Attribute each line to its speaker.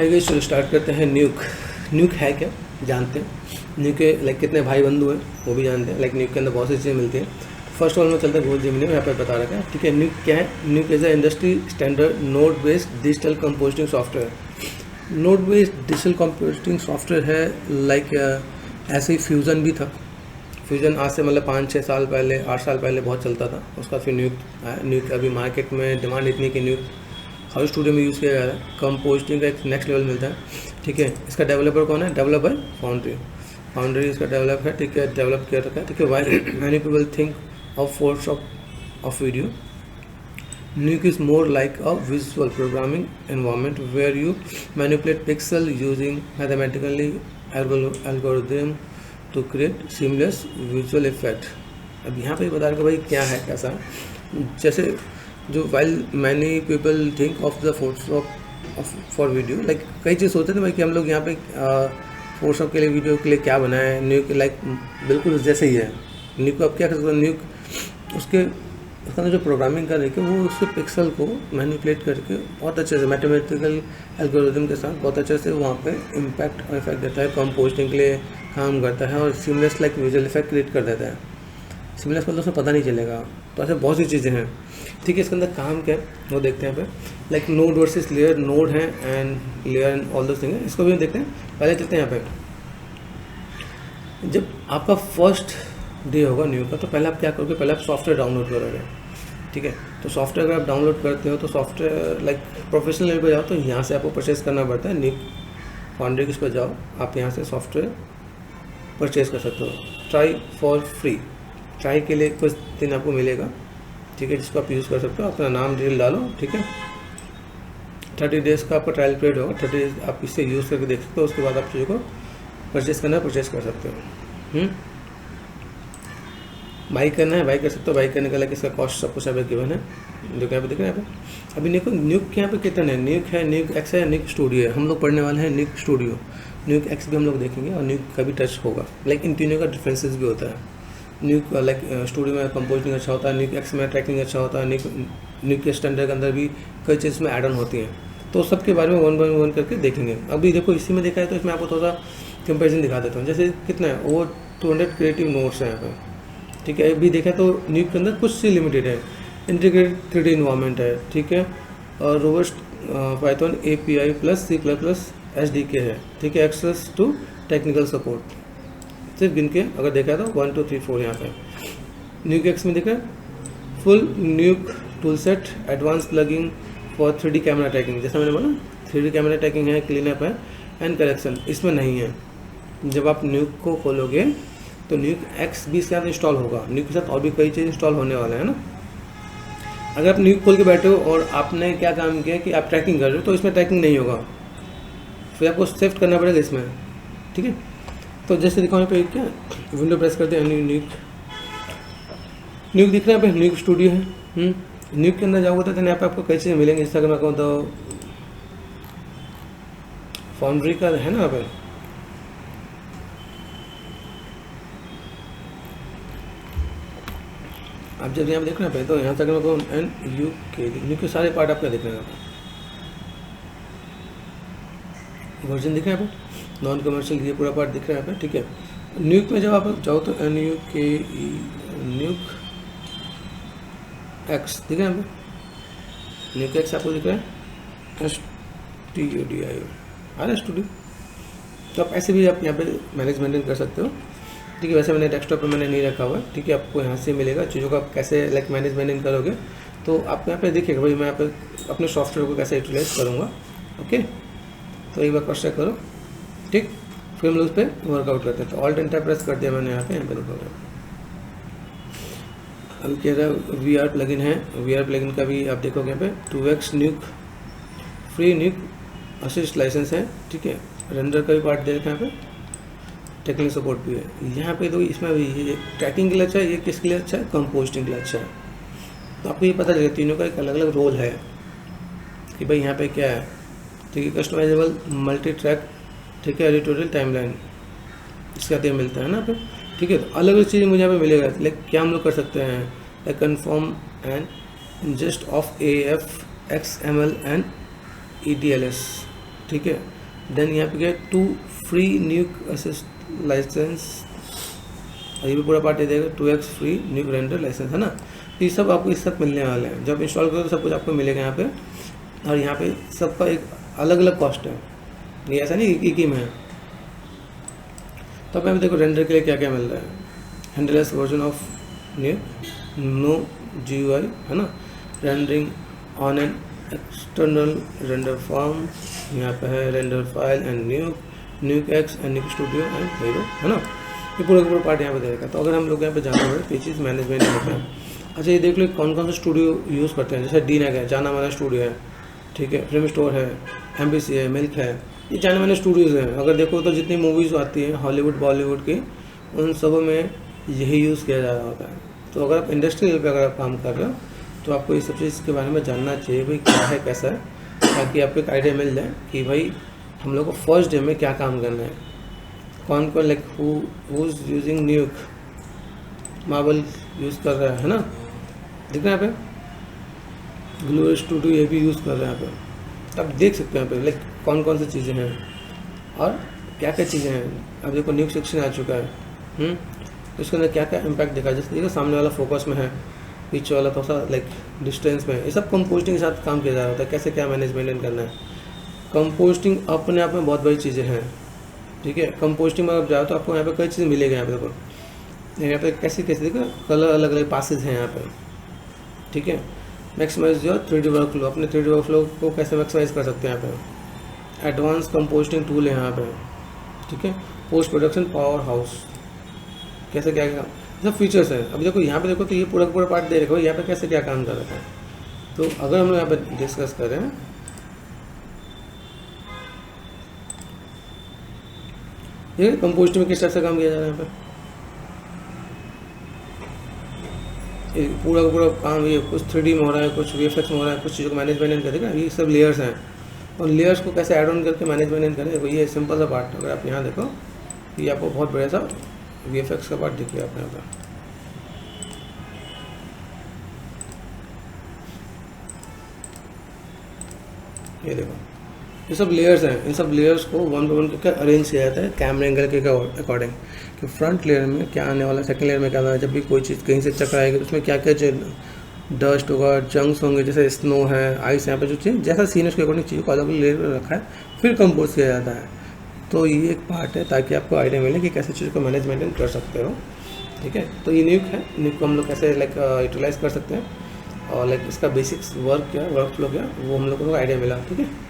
Speaker 1: है गाइस, चलो स्टार्ट करते हैं। न्यूक न्यूक है क्या, जानते हैं? न्यूक के लाइक कितने भाई बंधु हैं वो भी जानते हैं। लाइक न्यूक के अंदर बहुत सी चीज़ें मिलती हैं। फर्स्ट ऑफ ऑल में चलते हैं गूगल जेमिनी में, यहाँ पर बता रखा है। ठीक है, न्यूक क्या है? न्यूक is a industry standard node based digital composting software. Node based digital composting software है। लाइक ऐसे ही फ्यूज़न भी था। फ्यूज़न आज से मतलब 5-6 साल पहले, 8 साल पहले बहुत चलता था। उसका फिर न्यूक आया। न्यूक अभी मार्केट में डिमांड इतनी कि न्यूक हर स्टूडियो में यूज़ किया जा रहा है। कंपोस्टिंग का एक नेक्स्ट लेवल मिलता है। ठीक है, इसका डेवलपर कौन है? डेवलप बाय फाउंड्री इसका डेवलप है। ठीक है, डेवलप किया रखा है। ठीक है, why many people think of Photoshop of video, Nuke is more like a visual programming environment where you manipulate pixel using mathematically algorithm to create seamless visual effect। अब यहाँ पे बता रहा भाई क्या है कैसा, जैसे जो while many people think of the Photoshop for video, like कई चीज़ सोचते थे भाई कि हम लोग यहाँ पे फोटोशॉप के लिए वीडियो के लिए क्या बनाए। न्यूक लाइक बिल्कुल जैसे ही है। न्यूक को अब क्या कर सकते हैं? न्यूक उसके जो प्रोग्रामिंग कर रही है वो उसके पिक्सल को मैनिपुलेट करके बहुत अच्छे से मैथमेटिकल एल्गोरिथम के साथ बहुत अच्छे से वहाँ पे इम्पैक्ट और इफेक्ट देता है। कंपोस्टिंग के लिए काम करता है और seamless like visual effect create कर देता है। सीमलेस मतलब उसमें पता नहीं चलेगा। तो ऐसे बहुत सी चीज़ें हैं। ठीक है, इसके अंदर काम क्या है वो देखते हैं यहाँ पे। Like node versus layer, node है and layer and all those thing है। इसको भी देखते हैं। पहले चलते हैं यहाँ पे। जब आपका फर्स्ट डे होगा न्यू का, तो पहले आप क्या करोगे? पहले आप सॉफ्टवेयर डाउनलोड करोगे। ठीक है, तो सॉफ्टवेयर अगर आप डाउनलोड करते हो तो सॉफ्टवेयर लाइक प्रोफेशनल लेवल पर जाओ तो यहाँ से आपको परचेज़ करना पड़ता है। न्यू फाउंड्री किस पर जाओ, आप यहाँ से सॉफ्टवेयर परचेज़ कर सकते हो ट्राई फॉर फ्री। ट्राई के लिए कुछ दिन आपको मिलेगा। ठीक है, जिसको आप यूज़ कर सकते हो। अपना नाम डिटेल डालो। ठीक है, 30 डेज़ का आपका ट्रायल पीरियड होगा। 30 डेज आप इससे यूज़ करके देख सकते हो। उसके बाद आप चीज़ों को परचेज़ करना है, परचेज़ कर सकते हो। बाई करना है, बाई कर सकते हो। बाई करने का लाइक इसका कॉस्ट सब कुछ यहाँ पे गिवन है, जो कि यहाँ पे दिख रहा है। यहाँ पे अभी देखो न्यूक के यहाँ पे कितने हैं? न्यूक है, न्यूक एक्स है, न्यूक स्टूडियो है। हम लोग पढ़ने वाले हैं न्यूक स्टूडियो। न्यूक एक्स भी हम लोग देखेंगे और न्यूक का भी टच होगा। लाइक इन तीनों का डिफरेंसेस भी होता है। न्यूक लाइक स्टूडियो में कंपोजिंग अच्छा होता है, न्यूक एक्स में ट्रैकिंग अच्छा होता है, न्यूक के स्टैंडर्ड के अंदर भी कई चीज़ में एड ऑन होती हैं। तो सबके बारे में वन बाय वन करके देखेंगे। अभी देखो इसी में देखा है तो इसमें आपको थोड़ा सा कंपेरिजन दिखा देता हूँ। जैसे कितना है, वो 200 क्रिएटिव नोट्स हैं यहाँ पे। ठीक है, अभी देखा तो न्यूक के अंदर कुछ सी लिमिटेड है। इंटीग्रेटेड 3D इन्वायरमेंट है। ठीक है, और robust Python API plus C++ SDK है। ठीक है, एक्सेस टू टेक्निकल सपोर्ट सिर्फ गिन के अगर देखा तो 1 2 3 4 यहाँ पे। न्यूक एक्स में देखा full Nuke tool set, advance plugging for 3D camera tracking. जैसा मैंने बोला 3D कैमरा ट्रैकिंग है, क्लीनअप है एंड करेक्शन। इसमें नहीं है। जब आप न्यूक को खोलोगे तो न्यूक एक्स भी इसके साथ इंस्टॉल होगा। न्यूक के साथ और भी कई चीज़ इंस्टॉल होने वाले हैं ना। अगर आप न्यूक खोल के बैठे हो और आपने क्या काम किया कि आप ट्रैकिंग कर रहे हो तो इसमें ट्रैकिंग नहीं होगा, फिर आपको शिफ्ट करना पड़ेगा इसमें। ठीक है, तो जैसे दिखाओ यहाँ पे क्या विंडो प्रेस करते हैं, न्यूक दिख रहा है यहाँ पे, न्यूक स्टूडियो है। न्यूक के अंदर जाओगे तो यहाँ पे आपको कई चीज़ें मिलेंगी। जैसा अगर मैं कहूँ तो फाउंड्री का है ना यहाँ पे, आप जब यहाँ पे देख रहे हैं तो यहाँ तक मैं कहूँ न्यूक के सारे पार्ट आपका दिख रहे हैं। वर्जन दिख रहा है यहाँ पे, नॉन कमर्शियल ये पूरा पार्ट दिख रहा है यहाँ पे। ठीक है, न्यूक में जब आप जाओ तो न्यूक एक्स दिख रहा है यहाँ पे। न्यूक एक्स आपको दिख रहा है स्टूडियो। तो आप ऐसे भी आप यहाँ पे मैनेजमेंट कर सकते हो। ठीक है, वैसे मैंने डेस्कटॉप पे मैंने नहीं रखा हुआ है। ठीक है, आपको यहाँ से मिलेगा चीज़ों का कैसे लाइक मैनेजमेंट करोगे तो आपको यहाँ पे देखिएगा भाई मैं यहाँ पे अपने सॉफ्टवेयर को कैसे यूटिलाइज करूँगा। ओके, तो एक बार क्रॉस चेक करो। ठीक, फिर हम लोग उस पर वर्कआउट करते हैं। तो ऑल्ट एंटर प्रेस कर दिया मैंने यहाँ पे देखोगे। अभी कह रहा है VR प्लगइन है। VR प्लगइन का भी आप देखोगे यहाँ पे 2x Nuke free Nuke assist license है। ठीक है, रेंडर का भी पार्ट दे रखा है यहाँ पे, टेक्निकल सपोर्ट भी है यहाँ पे। तो इसमें भी ये ट्रैकिंग के लिए अच्छा है, ये किसके लिए अच्छा है? कंपोस्टिंग के लिए अच्छा है। तो आपको ये पता चलेगा तीनों का एक अलग अलग रोल है कि भाई यहाँ पे क्या है। ठीक है, कस्टमाइजेबल मल्टी ट्रैक। ठीक है, एडिटोरियल टाइमलाइन इसका तो मिलता है ना पे। ठीक है, तो अलग अलग चीज़ें मुझे यहाँ पे मिलेगा। लाइक क्या हम लोग कर सकते हैं? Like confirm and ingest of AF XML and ETLS। ठीक है। देन यहाँ पे क्या 2 फ्री न्यूक असिस्ट लाइसेंस, ये भी पूरा पार्ट दे देगा। 2x फ्री न्यूक रेंडर लाइसेंस, है ना। तो ये सब आपको इस साथ मिलने वाले हैं। जब इंस्टॉल करो तो सब कुछ आपको मिलेगा यहाँ पे, और यहाँ पे सबका एक अलग अलग कॉस्ट है, ये ऐसा नहीं एक ही में है। तो अब यहाँ पे देखो रेंडर के लिए क्या क्या मिल रहा है। Headless version of Nuke, no GUI, है ना। Rendering on an external render farm, यहाँ पे है render file and Nuke X and Nuke Studio and Hiero, है ना। ये पूरा पार्ट यहाँ पे देगा। तो अगर हम लोग यहाँ पे जाना है पेजेस मैनेजमेंट होता है। अच्छा, ये देख लो कौन कौन सा स्टूडियो यूज़ करते हैं। जैसे DNAG है, जाना माना स्टूडियो है, ठीक है। फिल्म स्टोर है, MBC है, मिल्क है, ये जाने माने स्टूडियोज़ हैं। अगर देखो तो जितनी मूवीज़ आती हैं हॉलीवुड बॉलीवुड की, उन सब में यही यूज़ किया जा रहा होता है। तो अगर आप इंडस्ट्री लेवल पर अगर आप काम कर रहे हो तो आपको ये सब चीज़ के बारे में जानना चाहिए, भाई क्या है कैसा है, ताकि आपको एक आइडिया मिल जाए कि भाई हम लोग को फर्स्ट डे में क्या काम करना है। कौन कौन like who is using न्यूक, Marvel use कर रहा है ना, दिख रहा है यहाँ पे। ग्लू स्टूडियो ये भी यूज़ कर रहे हैं यहाँ पे। आप देख सकते हैं यहाँ पे लाइक कौन कौन सी चीज़ें हैं और क्या क्या चीज़ें हैं। अब देखो न्यूक सेक्शन आ चुका है, इसके अंदर क्या क्या इम्पैक्ट दिखा। जैसे देखो सामने वाला फोकस में है, पीछे वाला थोड़ा सा लाइक डिस्टेंस में है। ये सब कंपोस्टिंग के साथ काम किया जा रहा होता है, कैसे क्या मैनेज मेंटेन करना है। कंपोस्टिंग अपने आप में बहुत बड़ी चीज़ें हैं, ठीक है। कंपोस्टिंग में आप जाओ तो आपको यहाँ पे कई चीज़ें मिलेगी। यहाँ पे देखो, यहाँ पे कैसे कैसे देखो कलर अलग अलग पासेज हैं यहाँ पे, ठीक है। मैक्सिमाइज योर 3D वर्कफ्लो, अपने 3D वर्कफ्लो को कैसे मैक्सिमाइज कर सकते हैं यहाँ पे। एडवांस कंपोस्टिंग टूल है यहाँ पे, ठीक है। पोस्ट प्रोडक्शन पावर हाउस, कैसे क्या क्या सब फीचर्स हैं। अभी देखो यहाँ पे देखो तो ये पूरा पार्ट दे रखा है, यहाँ पे कैसे क्या काम कर रहा है। तो अगर हम लोग यहाँ पे डिस्कस करें, ये कंपोस्ट में किस तरह से काम किया जा रहा है यहाँ पे। पूरा काम ये कुछ 3D में हो रहा है, कुछ VFX में हो रहा है, कुछ चीज़ों को मैनेजमेंट करेगा। ये सब लेयर्स हैं, और लेयर्स को कैसे ऐड ऑन करके मैनेजमेंट करें। देखो ये सिंपल सा पार्ट, अगर आप यहाँ देखो ये आपको बहुत बड़ा सा VFX का पार्ट दिख गया आपको यहाँ पर। ये देखो ये सब लेयर्स हैं। इन सब लेयर्स को वन बाय वन करके अरेंज किया जाता है कैमरा एंगल के अकॉर्डिंग, कि फ्रंट लेयर में क्या आने वाला है, सेकंड लेयर में क्या आना है। जब भी कोई चीज़ कहीं से चकराएगी तो उसमें क्या क्या डस्ट होगा, जंक्स होंगे, जैसे स्नो है, आइस, यहाँ पे जो चीज़ जैसा सीन उसके अकॉर्डिंग चीज़ को अलग अलग लेयर में रखा है, फिर कंपोज किया जाता है। तो ये एक पार्ट है ताकि आपको आइडिया मिले कि कैसे चीज़ को मैनेजमेंट कर सकते हो, ठीक है। तो ये न्यूक है, न्यूक को हम लोग कैसे लाइक यूटिलाइज कर सकते हैं, और लाइक इसका बेसिक्स वर्क क्या, वर्क फ्लो क्या, वो हम लोग को आइडिया मिला, ठीक है।